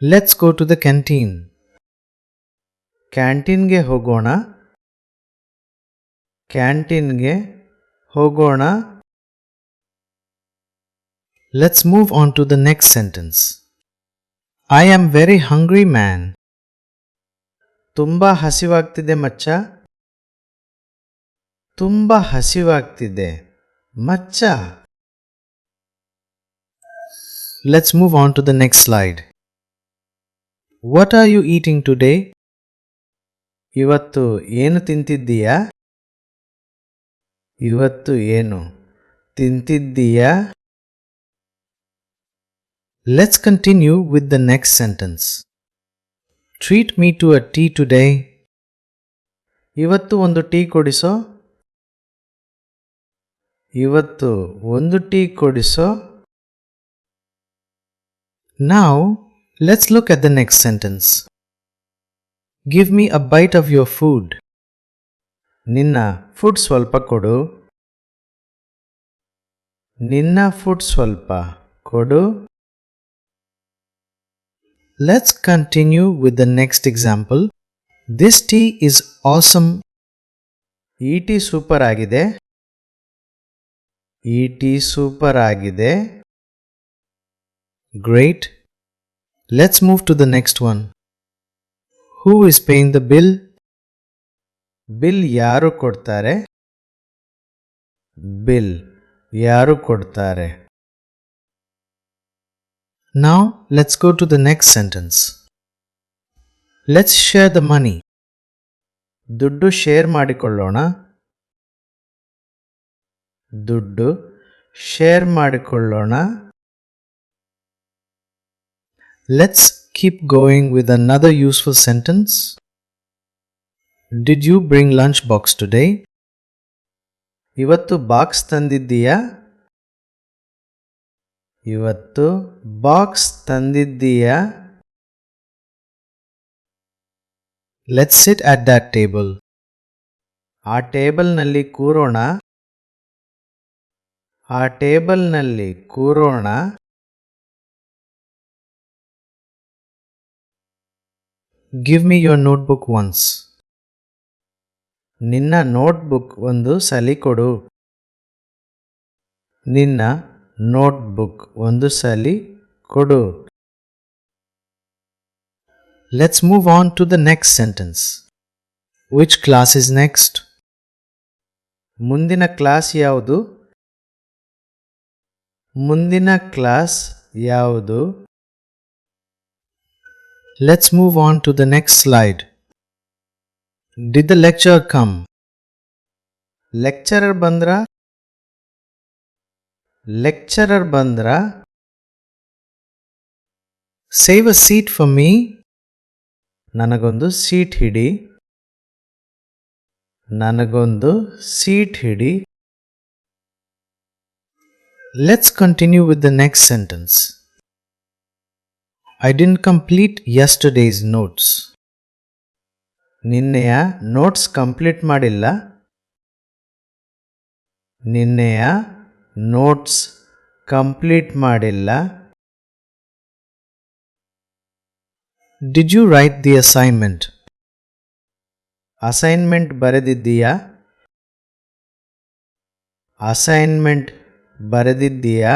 Let's go to the canteen. ಕ್ಯಾಂಟೀನ್ಗೆ ಹೋಗೋಣ. ಕ್ಯಾಂಟೀನ್ಗೆ ಹೋಗೋಣ. Let's move on to the next sentence. I am very hungry man. ತುಂಬಾ ಹಸಿವಾಗ್ತಿದೆ ಮಚ್ಚ. ತುಂಬಾ ಹಸಿವಾಗ್ತಿದೆ ಮಚ್ಚ. Let's move on to the next slide. What are you eating today? ಇವತ್ತು ಏನು ತಿಂತಿದ್ದೀಯಾ? ಇವತ್ತು ಏನು ತಿಂತಿದ್ದೀಯಾ? Let's continue with the next sentence. Treat me to a tea today. ಇವತ್ತು ಒಂದು ಟೀ ಕೊಡಿಸೋ. ಇವತ್ತು ಒಂದು tea ಕೊಡಿಸೋ. Now, let's look at the next sentence. Give me a bite of your food. ನಿನ್ನ food ಸ್ವಲ್ಪ ಕೊಡು. ನಿನ್ನ ಫುಡ್ ಸ್ವಲ್ಪ ಕೊಡು. Let's continue with the next example. This tea is awesome. ಈ ಟೀ ಸೂಪರ್ ಆಗಿದೆ. ಈ ಟೀ ಸೂಪರ್ ಆಗಿದೆ. Great. Let's move to the next one. Who is paying the bill? Bill ಯಾರು ಕೊಡ್ತಾರೆ? ಬಿಲ್ ಯಾರು ಕೊಡ್ತಾರೆ? Now let's go to the next sentence. Let's share the money. ದುಡ್ಡು share ಮಾಡಿಕೊಳ್ಳೋಣ. ದುಡ್ಡು ಶೇರ್ ಮಾಡಿಕೊಳ್ಳೋಣ. Let's keep going with another useful sentence. Did you bring lunch box today? ಇವತ್ತು box ತಂದಿದ್ದೀಯಾ? ಇವತ್ತು box ತಂದಿದ್ದೀಯಾ? Let's sit at that table. ಆ ಟೇಬಲ್ನಲ್ಲಿ ಕೂರೋಣ. ಆ ಟೇಬಲ್ನಲ್ಲಿ ಕೂರೋಣ. Give me your notebook once. ನಿನ್ನ ನೋಟ್ಬುಕ್ ಒಂದು ಸಲಿ ಕೊಡು. ನಿನ್ನ ನೋಟ್ಬುಕ್ ಒಂದು ಸಲಿ ಕೊಡು. Let's move on to the next sentence. Which class is next? ಮುಂದಿನ ಕ್ಲಾಸ್ ಯಾವುದು? ಮುಂದಿನ ಕ್ಲಾಸ್ ಯಾವುದು? Let's move on to the next slide. Did the lecturer come? Lecturer ಬಂದ್ರ? ಲೆಕ್ಚರರ್ ಬಂದ್ರ? Save a seat for me. ನನಗೊಂದು seat ಹಿಡಿ. ನನಗೊಂದು seat ಹಿಡಿ. Let's continue with the next sentence. I didn't complete yesterday's notes. ನಿನ್ನೆಯ notes complete ಮಾಡಿಲ್ಲ. ನಿನ್ನೆಯ notes complete ಮಾಡಿಲ್ಲ. Did you write the assignment? Assignment ಬರೆದಿದ್ದೀಯಾ? Assignment ಬರೆದಿದ್ದೀಯಾ?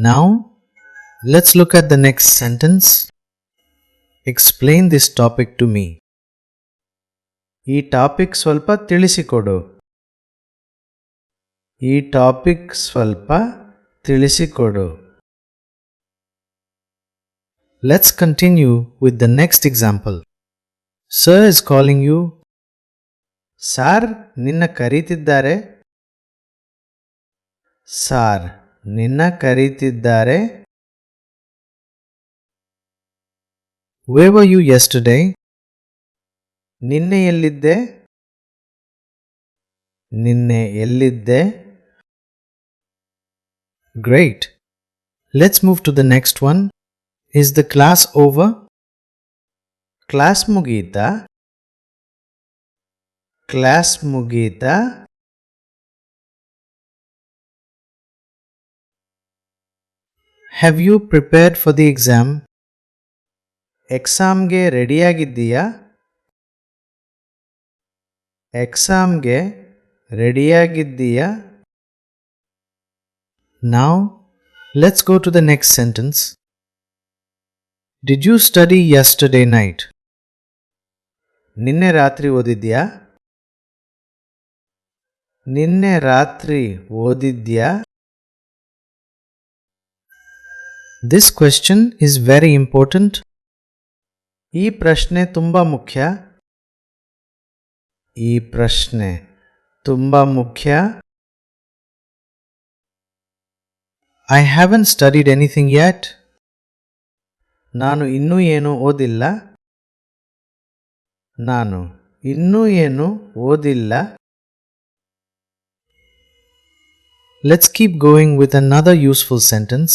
Now, let's look at the next sentence. Explain this topic to me. ಈ topic ಸ್ವಲ್ಪ ತಿಳಿಸಿಕೊಡು. ಈ topic ಸ್ವಲ್ಪ ತಿಳಿಸಿಕೊಡು. Let's continue with the next example. Sir is calling you. Sir ನಿನ್ನ ಕರೀತಿದ್ದಾರೆ. Sir ನಿನ್ನ ಕರೀತಿದ್ದಾರೆ. Where were you yesterday? ನಿನ್ನೆ ಎಲ್ಲಿದ್ದೆ? ನಿನ್ನೆ ಎಲ್ಲಿದ್ದೆ? Great. Let's move to the next one. Is the class over? Class ಮುಗೀತಾ? Class ಮುಗೀತಾ? Have you prepared for the exam? ಎಕ್ಸಾಮ್ಗೆ ರೆಡಿಯಾಗಿದ್ದೀಯಾ? ಎಕ್ಸಾಮ್ಗೆ ರೆಡಿಯಾಗಿದ್ದೀಯಾ? Now, let's go to the next sentence. Did you study yesterday night? ನಿನ್ನೆ ರಾತ್ರಿ ಓದಿದ್ಯಾ? ನಿನ್ನೆ ರಾತ್ರಿ ಓದಿದ್ಯಾ? This question is very important. ಈ ಪ್ರಶ್ನೆ ತುಂಬ ಮುಖ್ಯ. ಈ ಪ್ರಶ್ನೆ ತುಂಬ ಮುಖ್ಯ. I haven't studied anything yet. ನಾನು ಇನ್ನೂ ಏನೂ ಓದಿಲ್ಲ. ನಾನು ಇನ್ನೂ ಏನೂ ಓದಿಲ್ಲ. Let's keep going with another useful sentence.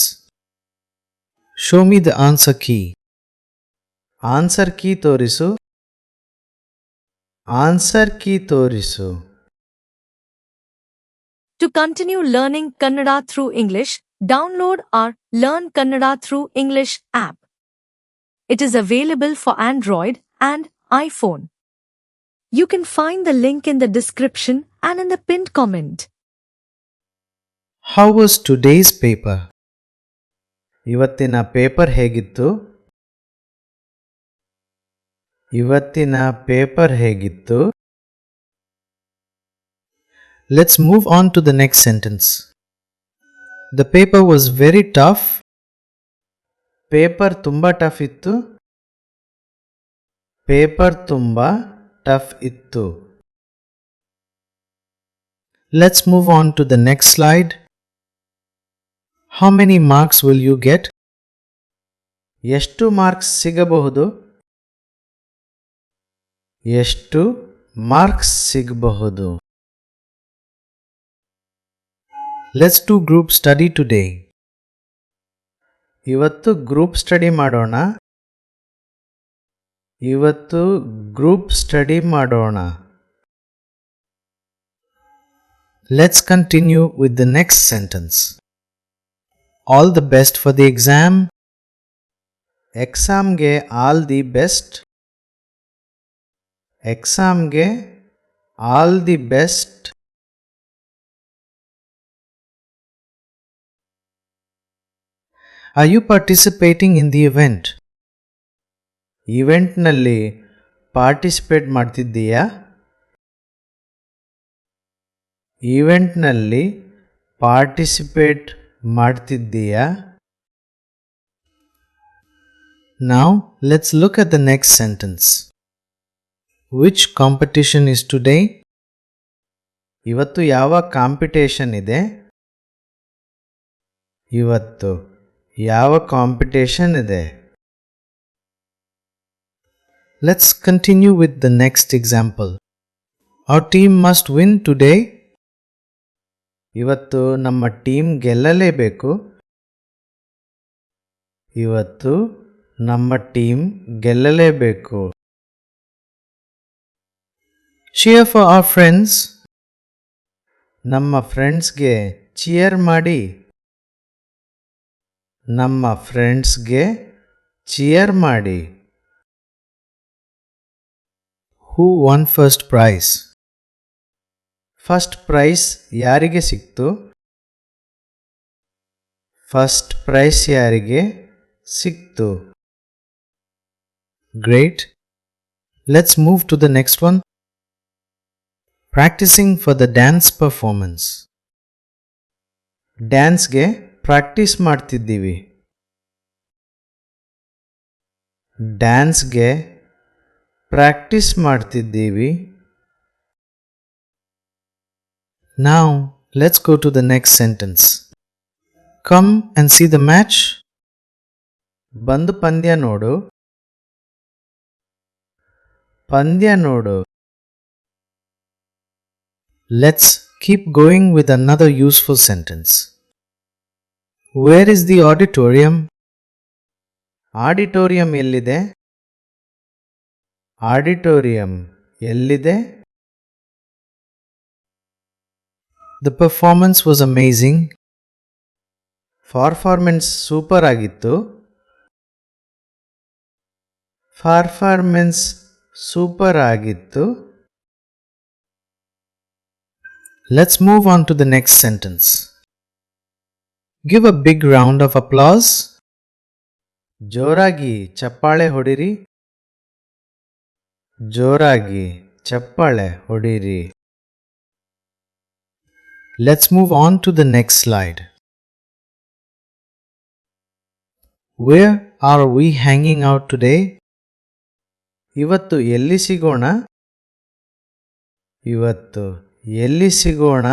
Show me the answer key. Answer key ತೋರಿಸು. ಆನ್ಸರ್ ಕೀ ತೋರಿಸು. To continue learning Kannada through English, download our Learn Kannada through English app. It is available for Android and iPhone. You can find the link in the description and in the pinned comment. How was today's paper? ಇವತ್ತಿನ paper ಹೇಗಿತ್ತು? ಇವತ್ತಿನ paper ಹೇಗಿತ್ತು? Let's move on to the next sentence. The paper was very tough. Paper ತುಂಬ tough ಇತ್ತು. Paper ತುಂಬ tough ಇತ್ತು. Let's move on to the next slide. How many marks will you get? ಎಷ್ಟು marks ಸಿಗಬಹುದು? ಎಷ್ಟು marks ಸಿಗಬಹುದು? Let's do group study today. ಇವತ್ತು group study ಮಾಡೋಣ. ಇವತ್ತು ಗ್ರೂಪ್ ಸ್ಟಡಿ ಮಾಡೋಣ. Let's continue with the next sentence. All the best for the exam. ಎಕ್ಸಾಮ್ಗೆ all the best. ಎಕ್ಸಾಮ್ಗೆ all the best. Are you participating in the event? ಇವೆಂಟ್ನಲ್ಲಿ participate ಮಾಡ್ತಿದ್ದೀಯಾ? ಇವೆಂಟ್ನಲ್ಲಿ participate ಮಾಡ್ತಿದ್ದೀಯಾ? Now, let's look at the next sentence. Which competition is today? ಇವತ್ತು ಯಾವ competition ಇದೆ? ಇವತ್ತು ಯಾವ ಕಾಂಪಿಟೇಷನ್ ಇದೆ? Let's continue with the next example. Our team must win today. ಇವತ್ತು ನಮ್ಮ ಟೀಮ್ ಗೆಲ್ಲಲೇಬೇಕು. ಇವತ್ತು ನಮ್ಮ ಟೀಮ್ ಗೆಲ್ಲಲೇಬೇಕು. Cheer for our friends. ನಮ್ಮ ಫ್ರೆಂಡ್ಸ್ಗೆ ಚಿಯರ್ ಮಾಡಿ. ನಮ್ಮ ಫ್ರೆಂಡ್ಸ್ಗೆ ಚಿಯರ್ ಮಾಡಿ. Who won first prize? First prize ಯಾರಿಗೆ ಸಿಕ್ತು? ಫಸ್ಟ್ ಪ್ರೈಸ್ ಯಾರಿಗೆ ಸಿಕ್ತು? Great. Let's move to the next one. Practicing for the dance performance. ಡ್ಯಾನ್ಸ್ಗೆ ಪ್ರಾಕ್ಟೀಸ್ ಮಾಡ್ತಿದ್ದೀವಿ. ಡ್ಯಾನ್ಸ್ಗೆ ಪ್ರಾಕ್ಟೀಸ್ ಮಾಡ್ತಿದ್ದೀವಿ. Now, let's go to the next sentence. Come and see the match. ಬಂದು ಪಂದ್ಯ ನೋಡು. ಪಂದ್ಯ ನೋಡು. Let's keep going with another useful sentence. Where is the auditorium? Auditorium ಎಲ್ಲಿದೆ? ಆಡಿಟೋರಿಯಂ ಎಲ್ಲಿದೆ? The performance was amazing. Performance super ಆಗಿತ್ತು. Performance super ಆಗಿತ್ತು. Let's move on to the next sentence. Give a big round of applause. ಜೋರಾಗಿ ಚಪ್ಪಾಳೆ ಹೊಡಿರಿ. ಜೋರಾಗಿ ಚಪ್ಪಾಳೆ ಹೊಡಿರಿ. Let's move on to the next slide. Where are we hanging out today? ಇವತ್ತು ಎಲ್ಲಿ ಸಿಗೋಣ? ಇವತ್ತು ಎಲ್ಲಿ ಸಿಗೋಣ?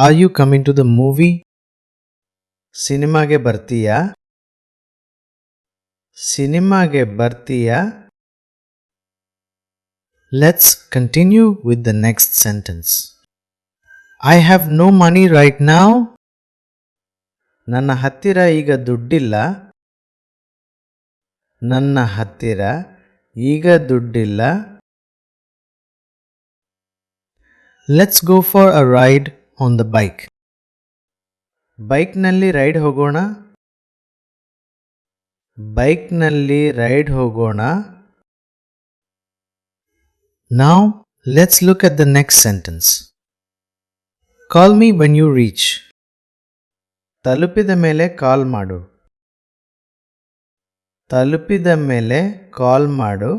Are you coming to the movie? ಸಿನಿಮಾಗೆ ಬರ್ತೀಯಾ? ಸಿನಿಮಾಗೆ ಬರ್ತೀಯಾ? Let's continue with the next sentence. I have no money right now. ನನ್ನ ಹತ್ತಿರ ಈಗ ದುಡ್ಡಿಲ್ಲ. ನನ್ನ ಹತ್ತಿರ ಈಗ ದುಡ್ಡಿಲ್ಲ. Let's go for a ride on the bike. ಬೈಕ್ನಲ್ಲಿ ರೈಡ್ ಹೋಗೋಣ. ಬೈಕ್ನಲ್ಲಿ ರೈಡ್ ಹೋಗೋಣ. Now let's look at the next sentence. Call me when you reach. ತಲುಪಿದ ಮೇಲೆ ಕಾಲ್ ಮಾಡು. ತಲುಪಿದ ಮೇಲೆ ಕಾಲ್ ಮಾಡು.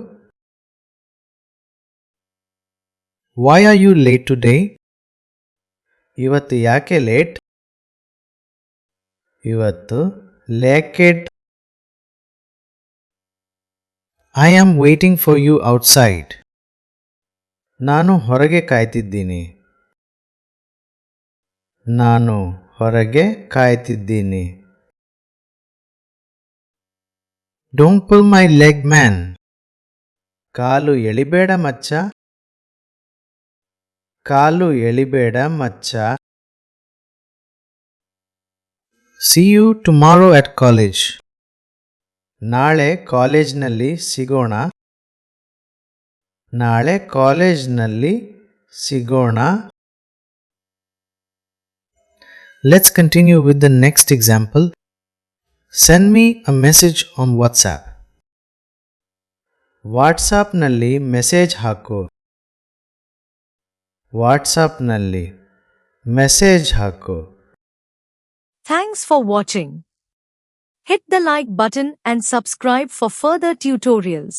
Why are you late today? ಇವತ್ತು ಯಾಕೆ ಲೇಟ್? ಇವತ್ತು late. I am waiting for you outside. ನಾನು ಹೊರಗೆ ಕಾಯ್ತಿದ್ದೀನಿ. ನಾನು ಹೊರಗೆ ಕಾಯ್ತಿದ್ದೀನಿ. Don't pull my leg, man. ಕಾಲು ಎಳಿಬೇಡ ಮಚ್ಚ. ಕಾಲು ಎಳಿಬೇಡ ಮಚ್ಚ. See you tomorrow at college. ನಾಳೆ ಕಾಲೇಜ್ನಲ್ಲಿ ಸಿಗೋಣ. ನಾಳೆ ಕಾಲೇಜ್ನಲ್ಲಿ ಸಿಗೋಣ. Let's continue with the next example. Send me a message on WhatsApp. ವಾಟ್ಸಾಪ್ನಲ್ಲಿ ಮೆಸೇಜ್ ಹಾಕು. ವಾಟ್ಸಾಪ್ನಲ್ಲಿ ಮೆಸೇಜ್ ಹಾಕು. Thanks for watching. Hit the like button and subscribe for further tutorials.